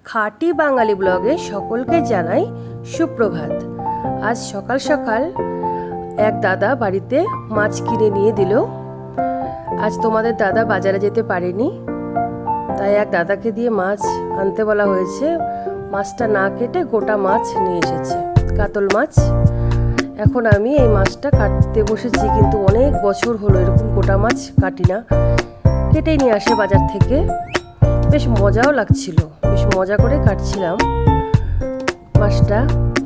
খাঁটি বাঙালি ব্লগে সকলকে জানাই সুপ্রভাত। আজ সকাল সকাল এক দাদা বাড়িতে মাছ কিনে নিয়ে দিল। আজ তোমাদের দাদা বাজারে যেতে পারেনি, তাই এক দাদাকে দিয়ে মাছ আনতে বলা হয়েছে। মাছটা না কেটে গোটা মাছ নিয়ে এসেছে, কাতল মাছ। এখন আমি এই মাছটা কাটতে বসেছি, কিন্তু অনেক বছর হলো এরকম গোটা মাছ কাটি না, কেটেই নিয়ে আসে বাজার থেকে। বেশ মজাও লাগছিল, বেশ মজা করে কাটছিলাম মাছটা,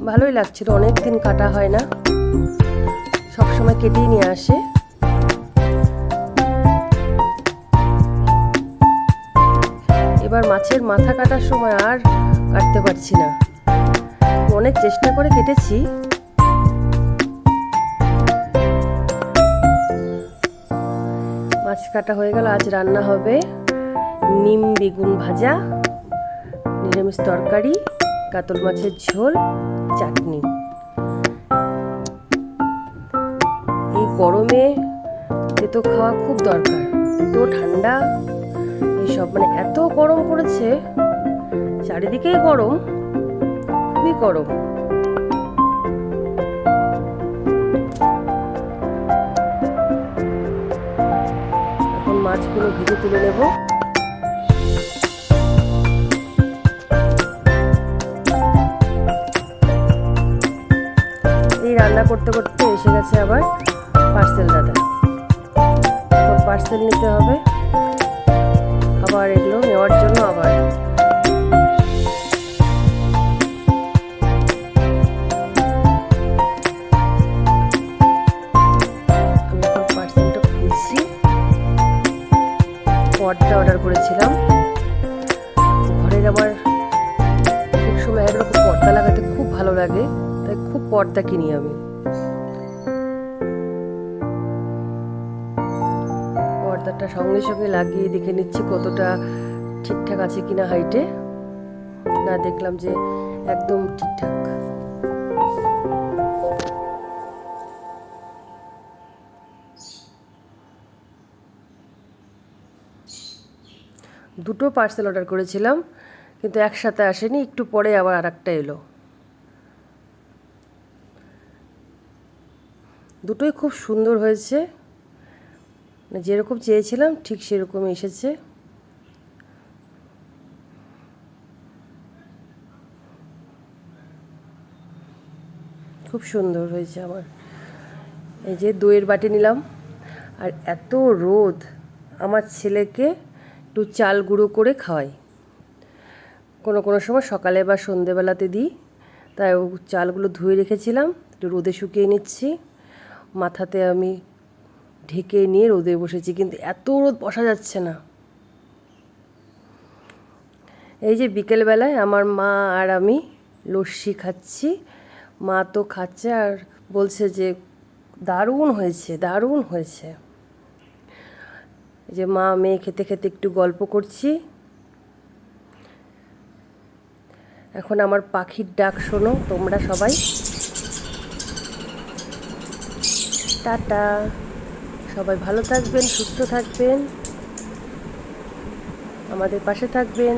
ভালোই লাগছিল। অনেক দিন কাটা হয় না, সবসময় কেটেই নিয়ে আসে। এবার মাছের মাথা কাটার সময় আর কাটতে পারছি না, অনেক চেষ্টা করে কেটেছি। মাছ কাটা হয়ে গেল। আজ রান্না হবে নিম বেগুন ভাজা, নিরামিষ তরকারি, কাতল মাছের ঝোল, চাটনি। এই গরমে তেতো খাওয়া খুব দরকার, তেতো ঠান্ডা এইসব, মানে এত গরম পড়েছে, চারিদিকেই গরম, খুবই গরম। এখন মাছগুলো ভেজে তুলে নেব। এই রান্না করতে করতে এসে গেছে আবার পার্সেল দাদা। পার্সেল নিতে হবে, আবার এগুলো নেওয়ার জন্য আবার আমি এখন পার্সেলটা খুলছি। পর্দা অর্ডার করেছিলাম ঘরের। আমার এক সময় একরকম পর্দা লাগাতে খুব ভালো লাগে, তাই খুব পর্দা কিনি আমি। পর্দাটা সঙ্গে সঙ্গে লাগিয়ে দেখে নিচ্ছি কতটা ঠিকঠাক আছে কিনা হাইটে। না, দেখলাম যে একদম ঠিকঠাক। দুটো পার্সেল অর্ডার করেছিলাম, কিন্তু একসাথে আসেনি, একটু পরে আবার আরেকটা এলো। দুটোই খুব সুন্দর হয়েছে, যেরকম চেয়েছিলাম ঠিক সেরকমই এসেছে। খুব সুন্দর হয়েছে আমার। এই যে দইয়ের বাটি নিলাম, আর এত রোদ, আমার ছেলেকে একটু চাল গুঁড়ো করে খাওয়াই। কোনো কোনো সময় সকালে বা সন্ধেবেলাতে দিই, তাই ও চালগুলো ধুয়ে রেখেছিলাম, একটু রোদে শুকিয়ে নিচ্ছি। মাথাতে আমি ঢেকে নিয়ে রোদে বসেছি, কিন্তু এত রোদ বসা যাচ্ছে না। এই যে বিকেলবেলায় আমার মা আর আমি লস্যি খাচ্ছি। মা তো খাচ্ছে আর বলছে যে দারুণ হয়েছে, দারুণ হয়েছে। এই যে মা মেয়ে খেতে খেতে একটু গল্প করছি। এখন আমার পাখির ডাক শোনো তোমরা সবাই। টাটা, সবাই ভালো থাকবেন, সুস্থ থাকবেন, আমাদের পাশে থাকবেন।